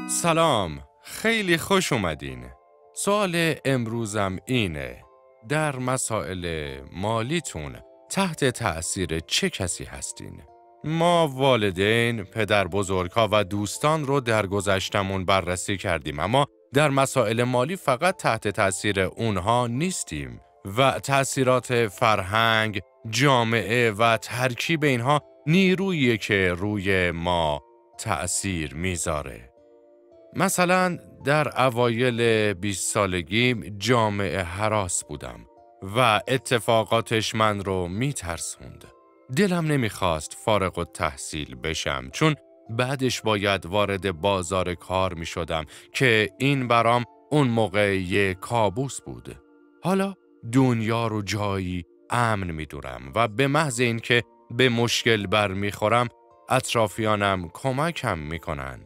سلام، خیلی خوش اومدین. سوال امروزم اینه: در مسائل مالیتون تحت تأثیر چه کسی هستین؟ ما والدین، پدر بزرگها و دوستان رو در گذشتمون بررسی کردیم، اما در مسائل مالی فقط تحت تأثیر اونها نیستیم و تأثیرات فرهنگ، جامعه و ترکیب اینها نیروییه که روی ما تأثیر میذاره. مثلا در اوایل 20 سالگیم جامعه هراس بودم و اتفاقاتش من رو میترسوند. دلم نمیخواست فارغ التحصیل بشم، چون بعدش باید وارد بازار کار میشدم که این برام اون موقع یه کابوس بود. حالا دنیا رو جایی امن میدونم و به محض این که به مشکل برمیخورم اطرافیانم کمکم میکنن.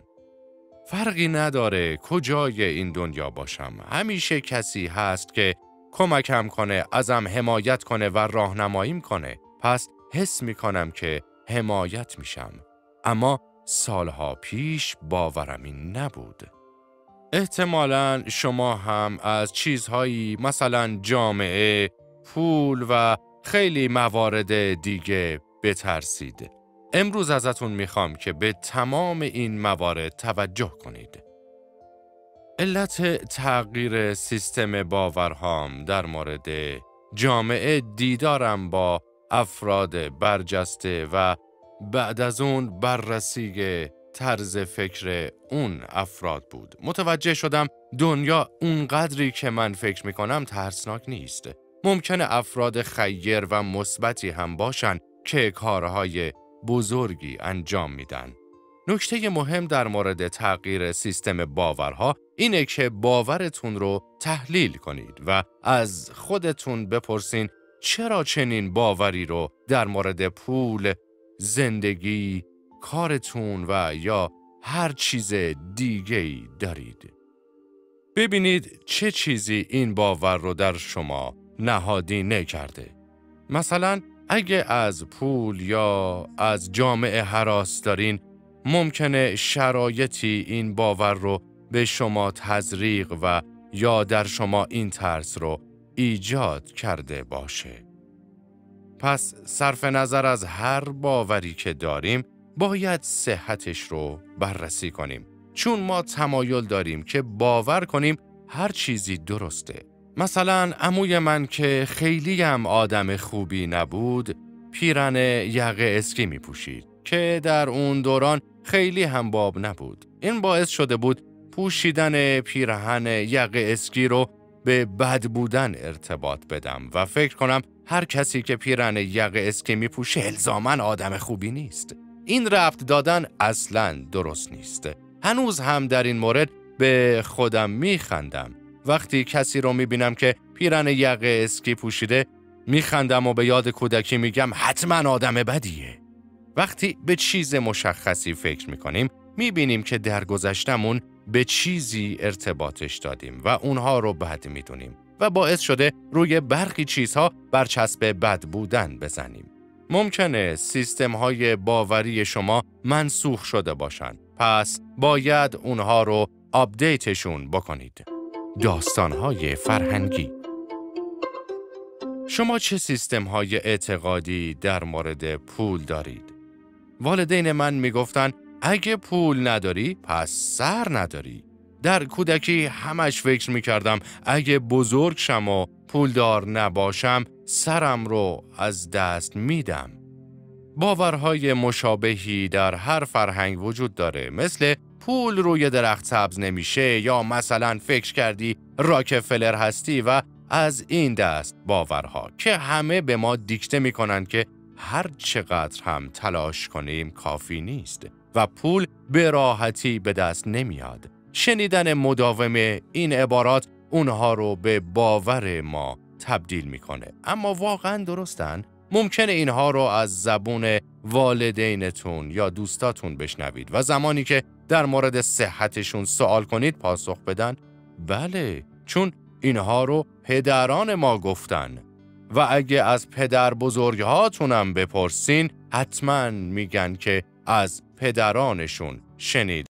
فرقی نداره کجای این دنیا باشم، همیشه کسی هست که کمکم کنه، ازم حمایت کنه و راهنماییم کنه. پس حس میکنم که حمایت میشم. اما سالها پیش باورم این نبود. احتمالاً شما هم از چیزهایی مثلا جامعه، پول و خیلی موارد دیگه بترسید. امروز ازتون میخوام که به تمام این موارد توجه کنید. علت تغییر سیستم باورهام در مورد جامعه دیدارم با افراد برجسته و بعد از اون بررسی طرز فکر اون افراد بود. متوجه شدم دنیا اونقدری که من فکر میکنم ترسناک نیست. ممکنه افراد خیر و مثبتی هم باشن که کارهای بزرگی انجام میدن. نکته مهم در مورد تغییر سیستم باورها اینه که باورتون رو تحلیل کنید و از خودتون بپرسین چرا چنین باوری رو در مورد پول، زندگی، کارتون و یا هر چیز دیگه‌ای دارید. ببینید چه چیزی این باور رو در شما نهادینه کرده. مثلا اگه از پول یا از جامعه هراس دارین، ممکنه شرایطی این باور رو به شما تزریق و یا در شما این ترس رو ایجاد کرده باشه. پس صرف نظر از هر باوری که داریم، باید صحتش رو بررسی کنیم. چون ما تمایل داریم که باور کنیم هر چیزی درسته. مثلا عموی من که خیلی هم آدم خوبی نبود، پیرن یقه اسکی می پوشید که در اون دوران خیلی هم باب نبود. این باعث شده بود پوشیدن پیرهن یقه اسکی رو به بد بودن ارتباط بدم و فکر کنم هر کسی که پیرهن یقه اسکی می پوشه الزاماً آدم خوبی نیست. این ربط دادن اصلاً درست نیست. هنوز هم در این مورد به خودم می خندم. وقتی کسی رو میبینم که پیرهن یقه اسکی پوشیده، میخندم و به یاد کودکی میگم حتما آدم بدیه. وقتی به چیز مشخصی فکر میکنیم، میبینیم که در گذشتمون به چیزی ارتباطش دادیم و اونها رو بد میدونیم و باعث شده روی برخی چیزها برچسب بد بودن بزنیم. ممکنه سیستم‌های باوری شما منسوخ شده باشن، پس باید اونها رو آپدیتشون بکنید. داستان‌های فرهنگی. شما چه سیستم‌های اعتقادی در مورد پول دارید؟ والدین من میگفتن اگه پول نداری پس سر نداری. در کودکی همش فکر میکردم اگه بزرگ شم و پولدار نباشم سرم رو از دست میدم. باورهای مشابهی در هر فرهنگ وجود داره، مثل پول روی درخت سبز نمیشه یا مثلا فکر کردی راکفلر هستی و از این دست باورها که همه به ما دیکته میکنن که هر چقدر هم تلاش کنیم کافی نیست و پول به راحتی به دست نمیاد. شنیدن مداوم این عبارات اونها رو به باور ما تبدیل میکنه. اما واقعا درستن؟ ممکنه اینها رو از زبون والدینتون یا دوستاتون بشنوید و زمانی که در مورد صحتشون سوال کنید پاسخ بدن بله، چون اینها رو پدران ما گفتن و اگه از پدر بزرگهاتونم بپرسین حتما میگن که از پدرانشون شنید.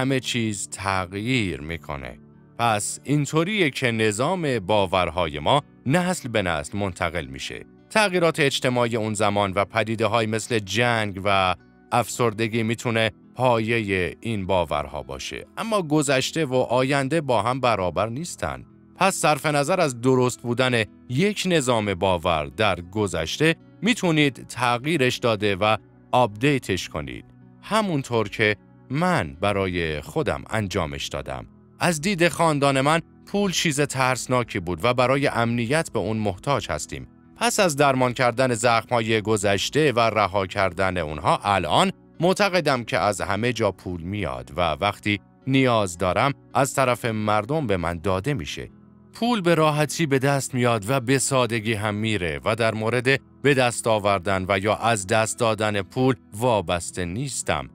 همه چیز تغییر میکنه. پس اینطوریه که نظام باورهای ما نسل به نسل منتقل میشه. تغییرات اجتماعی اون زمان و پدیده‌های مثل جنگ و افسردگی میتونه پایه این باورها باشه. اما گذشته و آینده با هم برابر نیستن. پس صرف نظر از درست بودن یک نظام باور در گذشته میتونید تغییرش داده و آپدیتش کنید. همونطور که من برای خودم انجامش دادم. از دید خاندان من پول چیز ترسناکی بود و برای امنیت به اون محتاج هستیم. پس از درمان کردن زخم‌های گذشته و رها کردن اونها الان معتقدم که از همه جا پول میاد و وقتی نیاز دارم از طرف مردم به من داده میشه. پول به راحتی به دست میاد و به سادگی هم میره و در مورد به دست آوردن و یا از دست دادن پول وابسته نیستم.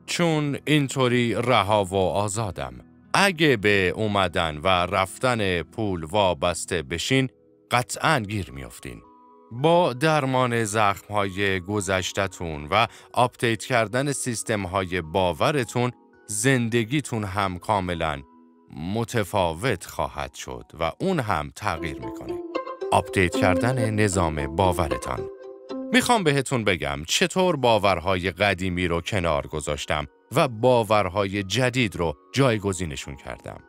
چون اینطوری رها و آزادم. اگه به اومدن و رفتن پول وابسته بشین قطعاً گیر میافتین. با درمان زخم‌های گذشته‌تون و آپدیت کردن سیستم‌های باورتون زندگیتون هم کاملاً متفاوت خواهد شد و اون هم تغییر میکنه. آپدیت کردن نظام باورتان. میخوام بهتون بگم چطور باورهای قدیمی رو کنار گذاشتم و باورهای جدید رو جایگزینشون کردم.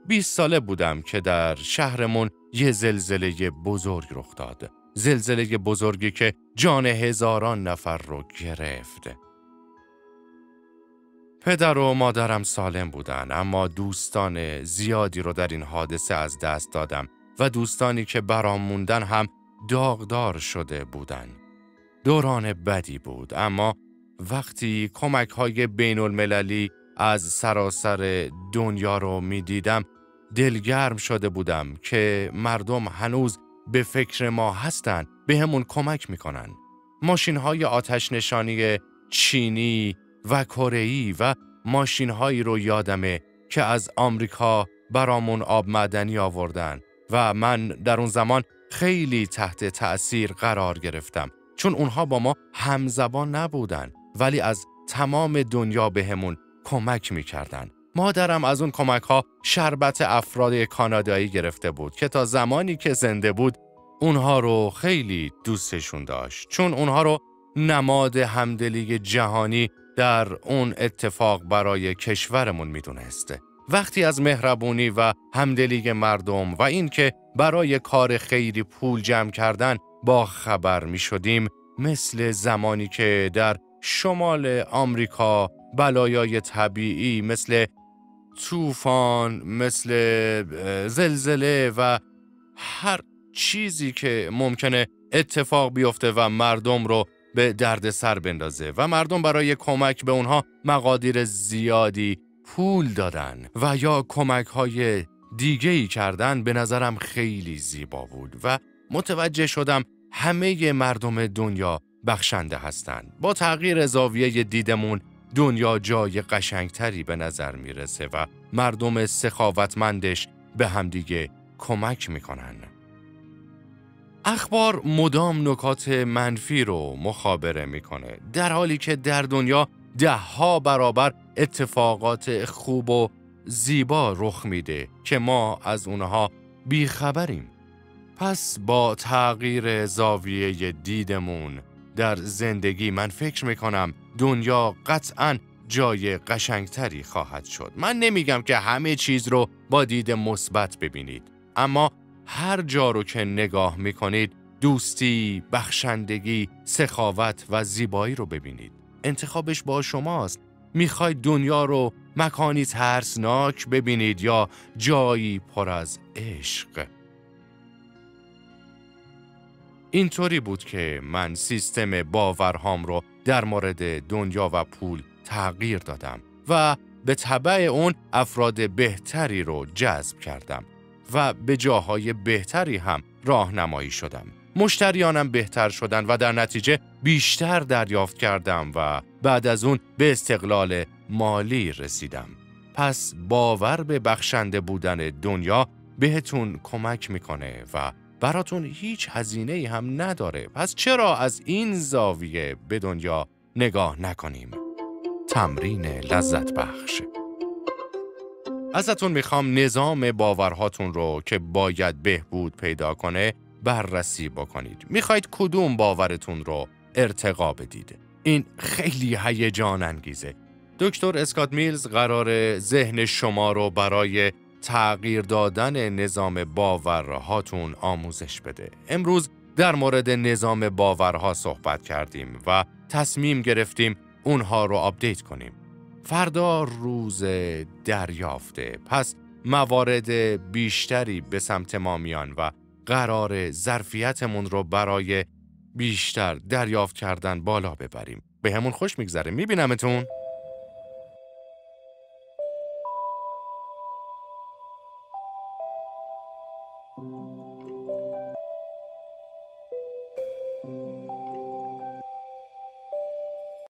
20 ساله بودم که در شهرمون یه زلزله بزرگ رخ داد. زلزله بزرگی که جان هزاران نفر رو گرفت. پدر و مادرم سالم بودن، اما دوستان زیادی رو در این حادثه از دست دادم و دوستانی که برام موندن هم داغدار شده بودن. دوران بدی بود، اما وقتی کمک‌های بین‌المللی از سراسر دنیا رو می‌دیدم دلگرم شده بودم که مردم هنوز به فکر ما هستن، به همون کمک میکنن. ماشین‌های آتش نشانی چینی و کره‌ای و ماشین‌هایی رو یادمه که از آمریکا برامون آب معدنی آوردن و من در اون زمان خیلی تحت تأثیر قرار گرفتم، چون اونها با ما همزبان نبودن ولی از تمام دنیا به همون کمک میکردن. مادرم از اون کمک‌ها شربت افراد کانادایی گرفته بود که تا زمانی که زنده بود اونها رو خیلی دوستشون داشت، چون اونها رو نماد همدلی جهانی در اون اتفاق برای کشورمون میدونست. وقتی از مهربونی و همدلی مردم و این که برای کار خیری پول جمع کردن با خبر می شدیم، مثل زمانی که در شمال آمریکا بلایای طبیعی مثل طوفان، مثل زلزله و هر چیزی که ممکنه اتفاق بیفته و مردم رو به درد سر بندازه و مردم برای کمک به اونها مقادیر زیادی پول دادن و یا کمک‌های دیگه‌ای کردن، به نظرم خیلی زیبا بود و متوجه شدم همه مردم دنیا بخشنده هستند. با تغییر زاویه دیدمون دنیا جای قشنگتری به نظر میرسه و مردم سخاوتمندش به همدیگه کمک میکنن. اخبار مدام نکات منفی رو مخابره میکنه، در حالی که در دنیا 10 برابر اتفاقات خوب و زیبا رخ میده که ما از اونها بیخبریم. پس با تغییر زاویه دیدمون در زندگی من فکر میکنم دنیا قطعاً جای قشنگتری خواهد شد. من نمیگم که همه چیز رو با دید مثبت ببینید، اما هر جا رو که نگاه میکنید دوستی، بخشندگی، سخاوت و زیبایی رو ببینید. انتخابش با شماست. میخواید دنیا رو مکانی ترسناک ببینید یا جایی پر از عشق؟ اینطوری بود که من سیستم باورهام رو در مورد دنیا و پول تغییر دادم و به تبع اون افراد بهتری رو جذب کردم و به جاهای بهتری هم راهنمایی شدم. مشتریانم بهتر شدن و در نتیجه بیشتر دریافت کردم و بعد از اون به استقلال مالی رسیدم. پس باور به بخشنده بودن دنیا بهتون کمک میکنه و براتون هیچ هزینه‌ای هم نداره. پس چرا از این زاویه به دنیا نگاه نکنیم؟ تمرین لذت بخش. ازتون میخوام نظام باورهاتون رو که باید بهبود پیدا کنه بررسی بکنید. میخواید کدوم باورتون رو ارتقا بدید؟ این خیلی هیجان انگیزه. دکتر اسکات میلز قراره ذهن شما رو برای تغییر دادن نظام باورهاتون آموزش بده. امروز در مورد نظام باورها صحبت کردیم و تصمیم گرفتیم اونها رو آپدیت کنیم. فردا روز دریافته، پس موارد بیشتری به سمت ما میان و قرار ظرفیتمون رو برای بیشتر دریافت کردن بالا ببریم. به همون خوش میگذره. میبینمتون.